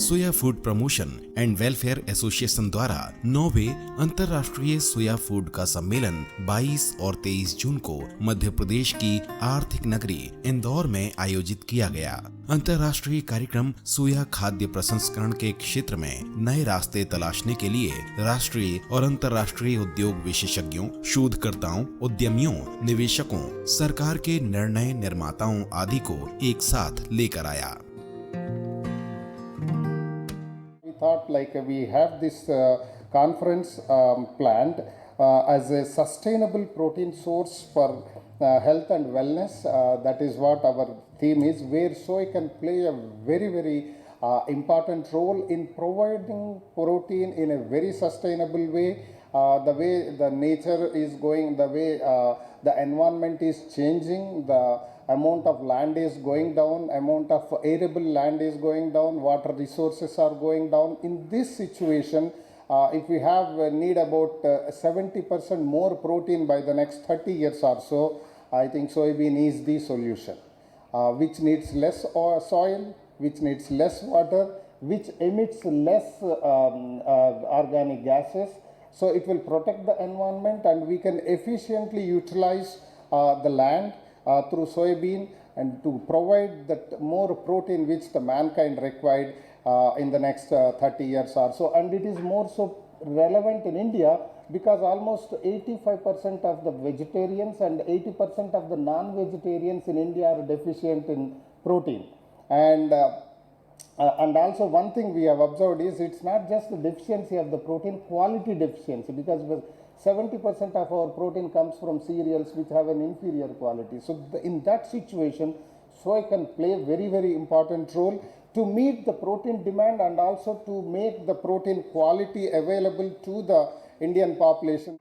Soya food promotion and welfare association द्वारा 9वें अंतर्राष्ट्रीय सोया food का सम्मेलन 22 और 23 जून को मध्य प्रदेश की आर्थिक नगरी इंदौर में आयोजित किया गया। अंतर्राष्ट्रीय कार्यक्रम सोया खाद्य प्रसंस्करण के क्षेत्र में नए रास्ते तलाशने के लिए राष्ट्रीय और अंतर्राष्ट्रीय उद्योग विशेषज्ञों, शोधकर्ताओं, उद्यमियों, निवेशकों, सरकार के निर्णय निर्माताओं आदि को एक साथ लेकर आया। Thought like we have this conference planned as a sustainable protein source for health and wellness. That is what our theme is, where soy can play a very important role in providing protein in a very sustainable way. The way the nature is going, the way the environment is changing, the amount of land is going down, amount of arable land is going down, water resources are going down. In this situation, if we have need about 70% more protein by the next 30 years or so, I think soybean is the solution, which needs less soil, which needs less water, which emits less organic gases. So it will protect the environment, and we can efficiently utilize the land through soybean and to provide that more protein which the mankind required in the next 30 years or so. And it is more so relevant in India because almost 85% of the vegetarians and 80% of the non-vegetarians in India are deficient in protein. And also one thing we have observed is it's not just the deficiency of the protein, quality deficiency, because 70% of our protein comes from cereals which have an inferior quality. So in that situation, soy can play a very important role to meet the protein demand and also to make the protein quality available to the Indian population.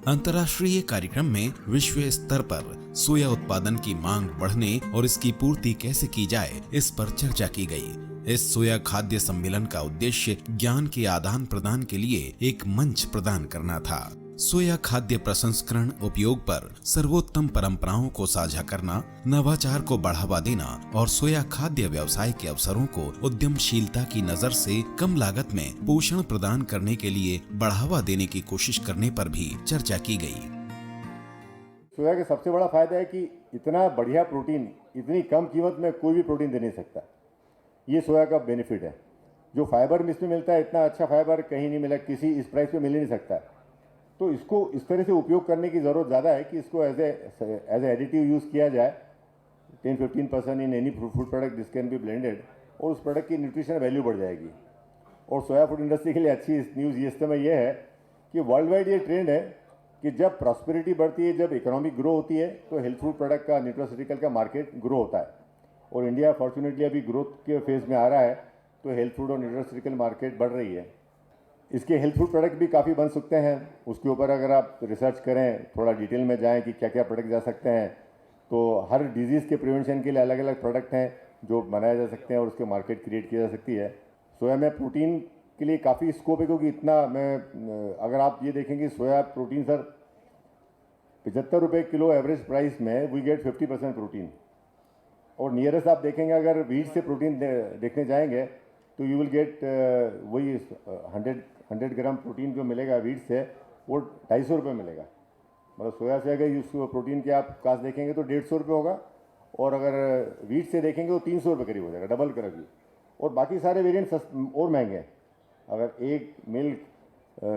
अंतर्राष्ट्रीय कार्यक्रम में विश्व स्तर पर सोया उत्पादन की मांग बढ़ने और इसकी पूर्ति कैसे की जाए, इस पर चर्चा की गई। इस सोया खाद्य सम्मेलन का उद्देश्य ज्ञान के आदान प्रदान के लिए एक मंच प्रदान करना था। सोया खाद्य प्रसंस्करण उपयोग पर सर्वोत्तम परंपराओं को साझा करना, नवाचार को बढ़ावा देना और सोया खाद्य व्यवसाय के अवसरों को उद्यमशीलता की नजर से कम लागत में पोषण प्रदान करने के लिए बढ़ावा देने की कोशिश करने पर भी चर्चा की गई। सोया का सबसे बड़ा फायदा है कि इतना बढ़िया प्रोटीन इतनी कम कीमत में कोई भी प्रोटीन दे नहीं सकता। ये सोया का बेनिफिट है। जो फाइबर में इसमें मिलता है, इतना अच्छा फाइबर कहीं नहीं मिला, किसी इस प्राइस पे मिल ही नहीं सकता। तो इसको इस तरह से उपयोग करने की ज़रूरत ज़्यादा है कि इसको एज ए एडिटिव यूज़ किया जाए 10-15% in any food product this can be blended, और उस प्रोडक्ट की न्यूट्रिशन वैल्यू बढ़ जाएगी। और सोया फूड इंडस्ट्री के लिए अच्छी न्यूज़ ये समय ये है कि वर्ल्ड वाइड ये ट्रेंड है कि जब प्रॉस्पेरिटी बढ़ती है, जब इकोनॉमिक ग्रो होती है, तो हेल्थ फूड प्रोडक्ट का, न्यूट्रास्यूटिकल का मार्केट ग्रो होता है। और इंडिया फॉर्चुनेटली अभी ग्रोथ के फेज़ में आ रहा है, तो हेल्थ फूड और न्यूट्रास्यूटिकल मार्केट बढ़ रही है। इसके हेल्थ फूड प्रोडक्ट भी काफ़ी बन सकते हैं। उसके ऊपर अगर आप रिसर्च करें, थोड़ा डिटेल में जाएं कि क्या क्या प्रोडक्ट जा सकते हैं, तो हर डिजीज़ के प्रिवेंशन के लिए अलग अलग प्रोडक्ट हैं जो बनाए जा सकते हैं और उसके मार्केट क्रिएट की जा सकती है। सोया में प्रोटीन के लिए काफ़ी स्कोप है, क्योंकि इतना अगर आप ये देखेंगे सोया प्रोटीन सर 75 रुपये किलो एवरेज प्राइस में वी गेट 50% प्रोटीन। और नियरेस्ट आप देखेंगे अगर व्हीट से प्रोटीन देखने जाएंगे तो यू विल गेट वही 100 ग्राम प्रोटीन जो मिलेगा व्हीट से, वो 250 रुपये मिलेगा। मतलब सोया से अगर उस प्रोटीन के आप कास्ट देखेंगे तो 150 रुपये होगा, और अगर व्हीट से देखेंगे तो 300 रुपये करीब हो जाएगा, डबल करेगी। और बाकी सारे वेरिएंट्स और महंगे हैं। अगर egg, milk,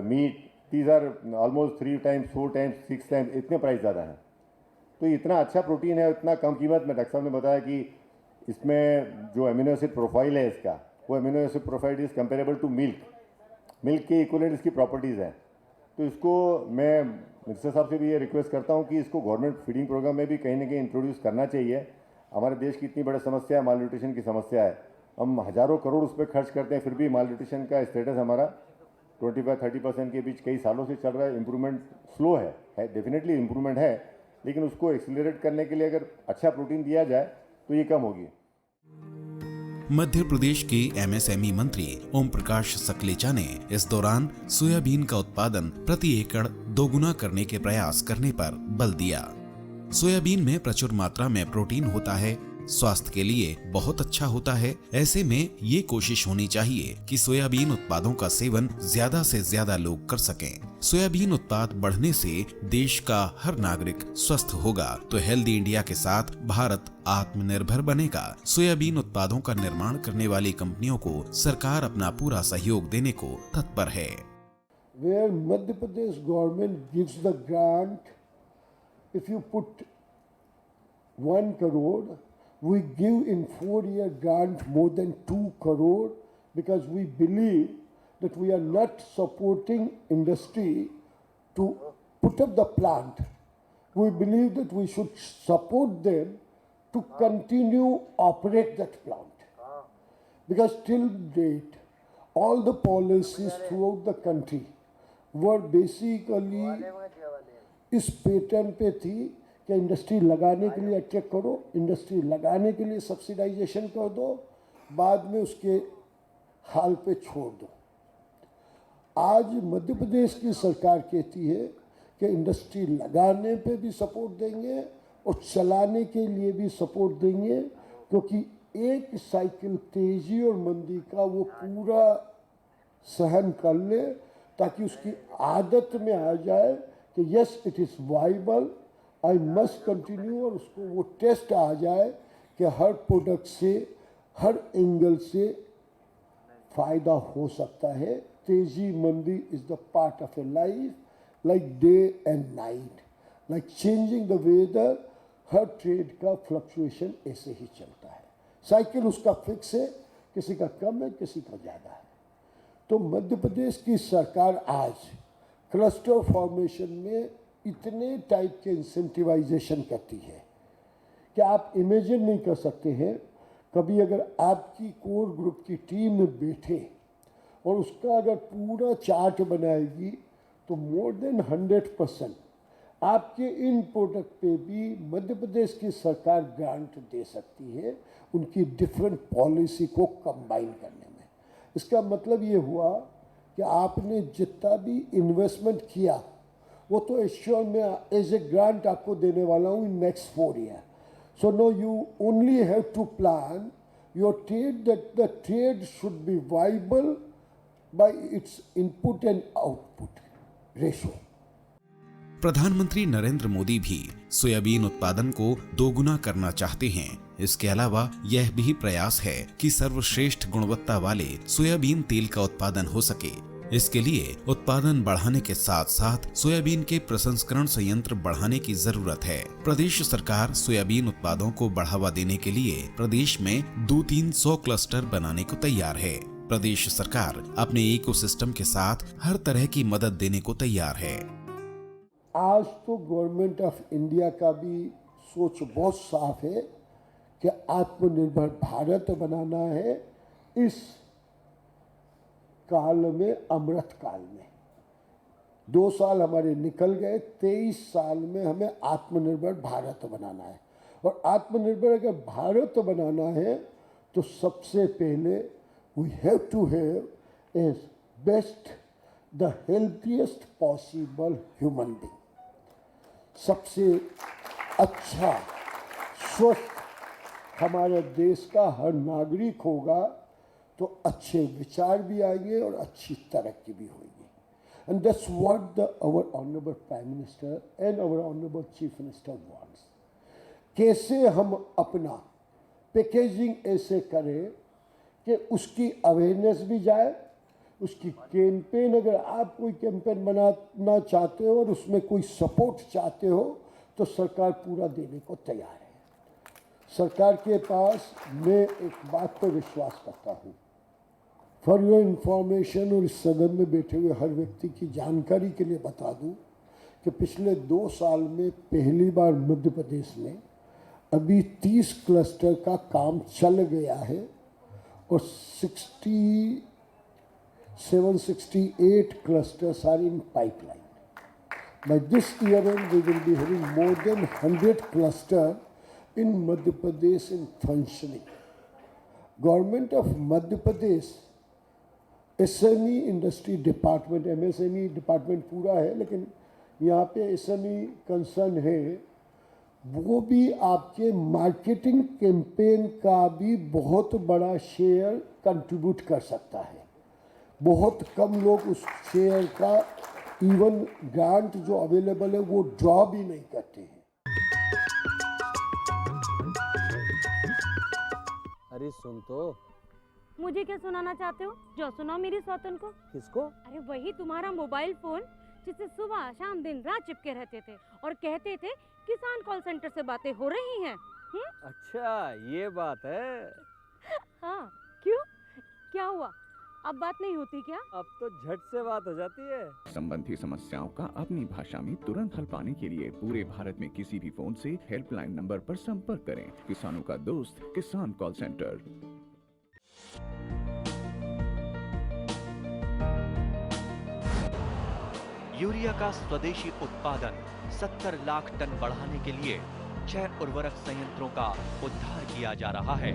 meat, these are almost 3 times, 4 times, 6 times, इतने प्राइस ज़्यादा हैं। तो इतना अच्छा प्रोटीन है, इतना कम कीमत में। डॉक्टर साहब ने बताया कि इसमें जो अमीनो एसिड प्रोफाइल है इसका, वो amino acid profile is comparable to milk के इक्वलेंट इसकी प्रॉपर्टीज़ हैं। तो इसको मैं मिनिस्टर साहब से भी ये रिक्वेस्ट करता हूँ कि इसको गवर्नमेंट फीडिंग प्रोग्राम में भी कहीं ना कहीं इंट्रोड्यूस करना चाहिए। हमारे देश की इतनी बड़ी समस्या है, माल न्यूट्रिशन की समस्या है। हम हज़ारों करोड़ उस पर खर्च करते हैं, फिर भी माल न्यूट्रिशन का स्टेटस हमारा 25-30% के बीच कई सालों से चल रहा है। इम्प्रूवमेंट स्लो है, डेफिनेटली इम्प्रूवमेंट है, लेकिन उसको एक्सीलरेट करने के लिए अगर अच्छा प्रोटीन दिया जाए तो ये कम होगी। मध्य प्रदेश के एमएसएमई मंत्री ओम प्रकाश सकलेचा ने इस दौरान सोयाबीन का उत्पादन प्रति एकड़ दोगुना करने के प्रयास करने पर बल दिया। सोयाबीन में प्रचुर मात्रा में प्रोटीन होता है, स्वास्थ्य के लिए बहुत अच्छा होता है। ऐसे में ये कोशिश होनी चाहिए कि सोयाबीन उत्पादों का सेवन ज्यादा से ज्यादा लोग कर सकें। सोयाबीन उत्पाद बढ़ने से देश का हर नागरिक स्वस्थ होगा तो हेल्दी इंडिया के साथ भारत आत्मनिर्भर बनेगा। सोयाबीन उत्पादों का निर्माण करने वाली कंपनियों को सरकार अपना पूरा सहयोग देने को तत्पर है। Where Madhya Pradesh government gives the grant, if you put 1 crore, we give in 4-year grant more than 2 crore because we believe that we are not supporting industry to put up the plant. We believe that we should support them to continue operate that plant. Because till date, all the policies throughout the country were basically इस pattern पे थी कि industry लगाने के लिए attract करो, industry लगाने के लिए सब्सिडाइजेशन कर दो, बाद में उसके हाल पे छोड़ दो। आज मध्य प्रदेश की सरकार कहती है कि इंडस्ट्री लगाने पे भी सपोर्ट देंगे और चलाने के लिए भी सपोर्ट देंगे, क्योंकि एक साइकिल तेजी और मंदी का वो पूरा सहन कर ले ताकि उसकी आदत में आ जाए कि yes it is viable, I must continue, और उसको वो टेस्ट आ जाए कि हर प्रोडक्ट से हर एंगल से फ़ायदा हो सकता है। तेजी मंदी is the part of a life, like day and night, like changing the weather. हर ट्रेड का फ्लक्चुएशन ऐसे ही चलता है, साइकिल उसका फिक्स है, किसी का कम है किसी का ज़्यादा है। तो मध्य प्रदेश की सरकार आज क्लस्टर फॉर्मेशन में इतने टाइप के इंसेंटिवाइजेशन करती है कि आप इमेजिन नहीं कर सकते हैं। कभी अगर आपकी कोर ग्रुप की टीम में बैठे और उसका अगर पूरा चार्ट बनाएगी तो मोर देन 100% आपके इन प्रोडक्ट पे भी मध्य प्रदेश की सरकार ग्रांट दे सकती है, उनकी डिफरेंट पॉलिसी को कंबाइन करने में। इसका मतलब ये हुआ कि आपने जितना भी इन्वेस्टमेंट किया वो तो एश्योर में एज ए ग्रांट आपको देने वाला हूँ in next 4 year. So no you only have to plan your trade that the trade should be viable by its input and output ratio. प्रधानमंत्री नरेंद्र मोदी भी सोयाबीन उत्पादन को दोगुना करना चाहते हैं। इसके अलावा यह भी प्रयास है कि सर्वश्रेष्ठ गुणवत्ता वाले सोयाबीन तेल का उत्पादन हो सके। इसके लिए उत्पादन बढ़ाने के साथ साथ सोयाबीन के प्रसंस्करण संयंत्र बढ़ाने की जरूरत है। प्रदेश सरकार सोयाबीन उत्पादों को बढ़ावा देने के लिए प्रदेश में 200-300 क्लस्टर बनाने को तैयार है। प्रदेश सरकार अपने इकोसिस्टम के साथ हर तरह की मदद देने को तैयार है। आज तो गवर्नमेंट ऑफ इंडिया का भी सोच बहुत साफ है कि आत्मनिर्भर भारत बनाना है इस काल में, अमृत काल में। 2 साल हमारे निकल गए, 23 साल में हमें आत्मनिर्भर भारत बनाना है। और आत्मनिर्भर अगर भारत बनाना है तो सबसे पहले we have to have as best the healthiest possible human being. सबसे अच्छा स्वस्थ हमारे देश का हर नागरिक होगा तो अच्छे विचार भी आएंगे और अच्छी तरक्की भी होगी। And that's what the our honourable prime minister and our honourable chief minister wants. कैसे हम अपना पैकेजिंग ऐसे करें कि उसकी अवेयरनेस भी जाए, उसकी कैंपेन, अगर आप कोई कैंपेन बनाना चाहते हो और उसमें कोई सपोर्ट चाहते हो तो सरकार पूरा देने को तैयार है। सरकार के पास मैं एक बात पर विश्वास करता हूँ, फॉर योर इंफॉर्मेशन और इस सदन में बैठे हुए हर व्यक्ति की जानकारी के लिए बता दूँ कि पिछले 2 साल में पहली बार मध्य प्रदेश में अभी 30 क्लस्टर का काम चल गया है और 768 clusters are in pipeline. By this year end, we will be having more than 100 clusters in Madhya Pradesh in functioning. Government of Madhya Pradesh SME Industry Department, MSME Department पूरा है, लेकिन यहाँ पे SME कंसर्न है वो भी आपके marketing campaign का भी बहुत बड़ा शेयर कंट्रीब्यूट कर सकता है। बहुत कम लोग उस शेयर का इवन ग्रांट जो अवेलेबल है वो ड्रॉ भी नहीं करते हैं। अरे सुन तो। मुझे क्या सुनाना चाहते हो? जो सुनाओ मेरी सौतन को। किसको? अरे वही तुम्हारा मोबाइल फोन जिससे सुबह शाम दिन रात चिपके रहते थे और कहते थे किसान कॉल सेंटर से बातें हो रही हैं। अच्छा ये बात है। हाँ क्यों, क्या हुआ? अब बात नहीं होती क्या? अब तो झट से बात हो जाती है। संबंधी समस्याओं का अपनी भाषा में तुरंत हल पाने के लिए पूरे भारत में किसी भी फोन से हेल्पलाइन नंबर पर संपर्क करें। किसानों का दोस्त किसान कॉल सेंटर। यूरिया का स्वदेशी उत्पादन 70 लाख टन बढ़ाने के लिए 6 उर्वरक संयंत्रों का उद्धार किया जा रहा है।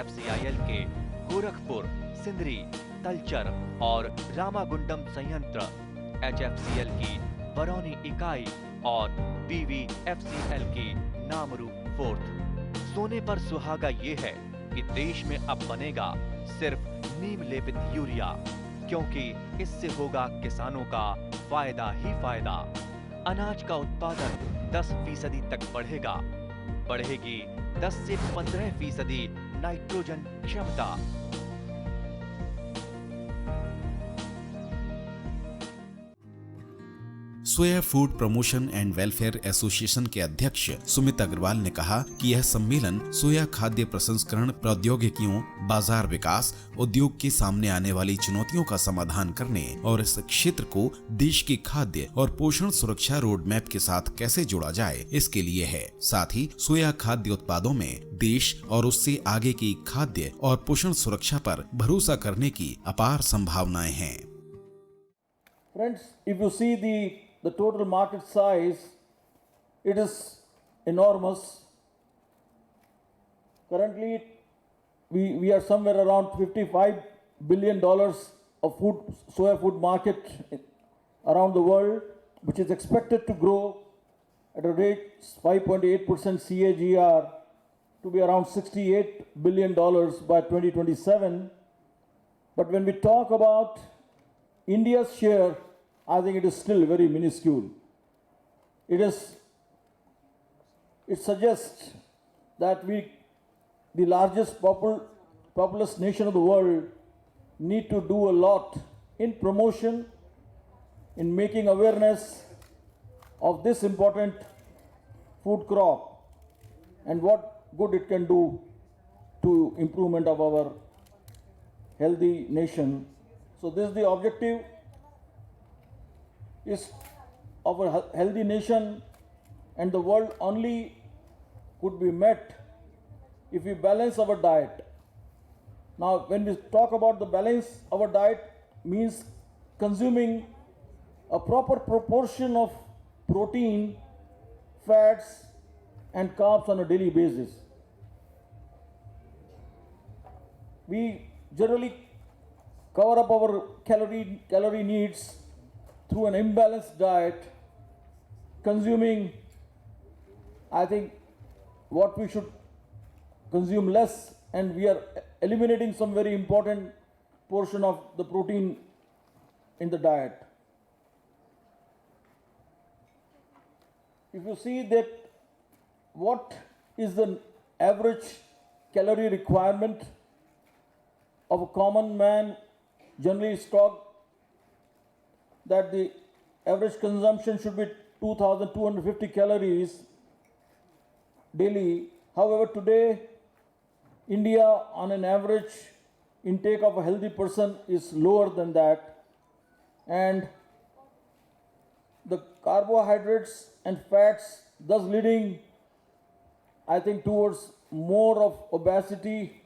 FCIL के गोरखपुर, सिंदरी, तलचर और रामागुंडम संयंत्र, HFCL की बरौनी इकाई और BVFCL की नामरू फोर्थ। सोने पर सुहागा ये है कि देश में अब बनेगा सिर्फ नीम लेपित यूरिया, क्योंकि इससे होगा किसानों का फायदा ही फायदा। अनाज का उत्पादन 10% तक बढ़ेगा। बढ़ेगी 10 से 15% नाइट्रोजन क्षमता। Soya food promotion and welfare association के अध्यक्ष सुमित अग्रवाल ने कहा कि यह सम्मेलन सोया खाद्य प्रसंस्करण प्रौद्योगिकियों, बाजार विकास, उद्योग के सामने आने वाली चुनौतियों का समाधान करने और इस क्षेत्र को देश की खाद्य और पोषण सुरक्षा रोड मैप के साथ कैसे जोड़ा जाए, इसके लिए है। साथ ही सोया खाद्य उत्पादों में देश और उससे आगे की खाद्य और पोषण सुरक्षा पर भरोसा करने की अपार संभावनाएं हैं। Friends, if you see the total market size, it is enormous. Currently, we are somewhere around $55 billion of soya food market around the world, which is expected to grow at a rate 5.8% CAGR to be around $68 billion by 2027. But when we talk about India's share, I think it is still very minuscule. It suggests that we, the largest populous nation of the world, need to do a lot in promotion, in making awareness of this important food crop and what good it can do to improvement of our healthy nation. So this is the objective is of a healthy nation, and the world only could be met if we balance our diet. Now when we talk about the balance, our diet means consuming a proper proportion of protein, fats and carbs on a daily basis. We generally cover up our calorie needs through an imbalanced diet, consuming, I think, what we should consume less, and we are eliminating some very important portion of the protein in the diet. If you see that what is the average calorie requirement of a common man, generally is talked that the average consumption should be 2,250 calories daily. However, today, India on an average intake of a healthy person is lower than that, and the carbohydrates and fats thus leading, I think, towards more of obesity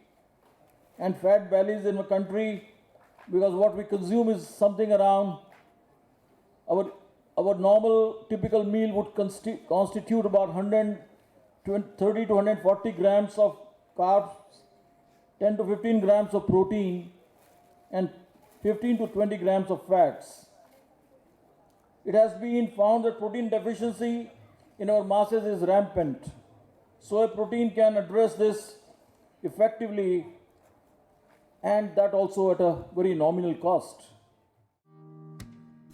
and fat bellies in the country, because what we consume is something around our normal typical meal would constitute about 130 to 140 grams of carbs, 10 to 15 grams of protein, and 15 to 20 grams of fats. It has been found that protein deficiency in our masses is rampant. Soy protein can address this effectively, and that also at a very nominal cost.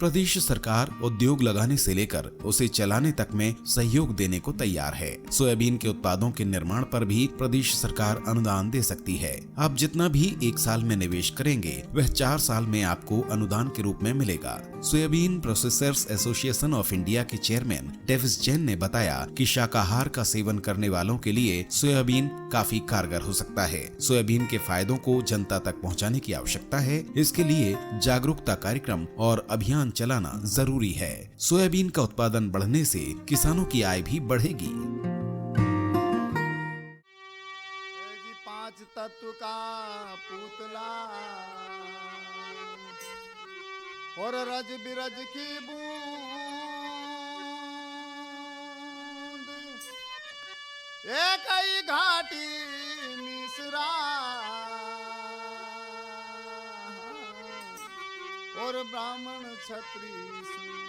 प्रदेश सरकार उद्योग लगाने से लेकर उसे चलाने तक में सहयोग देने को तैयार है। सोयाबीन के उत्पादों के निर्माण पर भी प्रदेश सरकार अनुदान दे सकती है। आप जितना भी 1 साल में निवेश करेंगे वह 4 साल में आपको अनुदान के रूप में मिलेगा। Soybean processors association of India के चेयरमैन डेविस जैन ने बताया कि शाकाहार का सेवन करने वालों के लिए सोयाबीन काफी कारगर हो सकता है। सोयाबीन के फायदों को जनता तक पहुँचाने की आवश्यकता है। इसके लिए जागरूकता कार्यक्रम और अभियान चलाना जरूरी है। सोयाबीन का उत्पादन बढ़ने से किसानों की आय भी बढ़ेगी। 5 तत्व का पुतला और रज बिरज की बूंद, एक ही घाटी मिश्रा और ब्राह्मण क्षत्रिय शूद्र।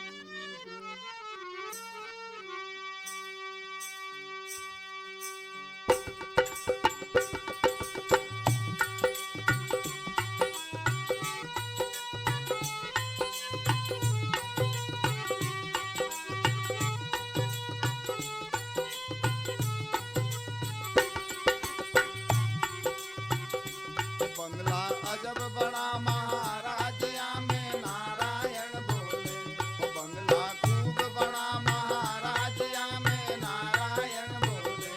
बंगला अजब बड़ा महाराज में नारायण बोले, वो बंगला खूब बड़ा महाराज में नारायण बोले।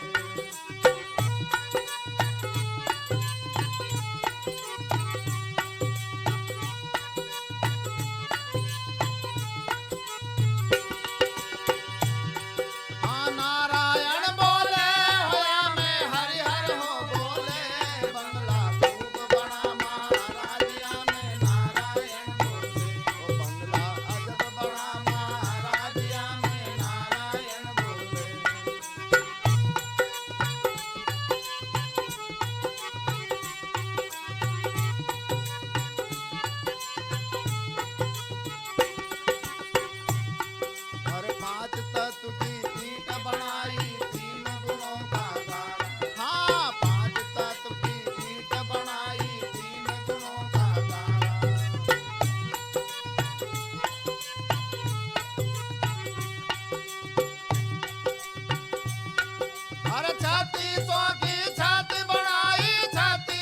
हाँ नारायण बोले होया में हरिहर हो बोले, बंगला खूब बड़ा महाराज में नारायण बोले, वो बंगला अजब बड़ा महाराज में नारायण बोले। हर 5 तत्व की ईंट बनाई 3 गुणों का गारा। हाँ 5 तत्व की ईंट बनाई 3 गुणों का गारा। हर 3600 की छत बनाई 36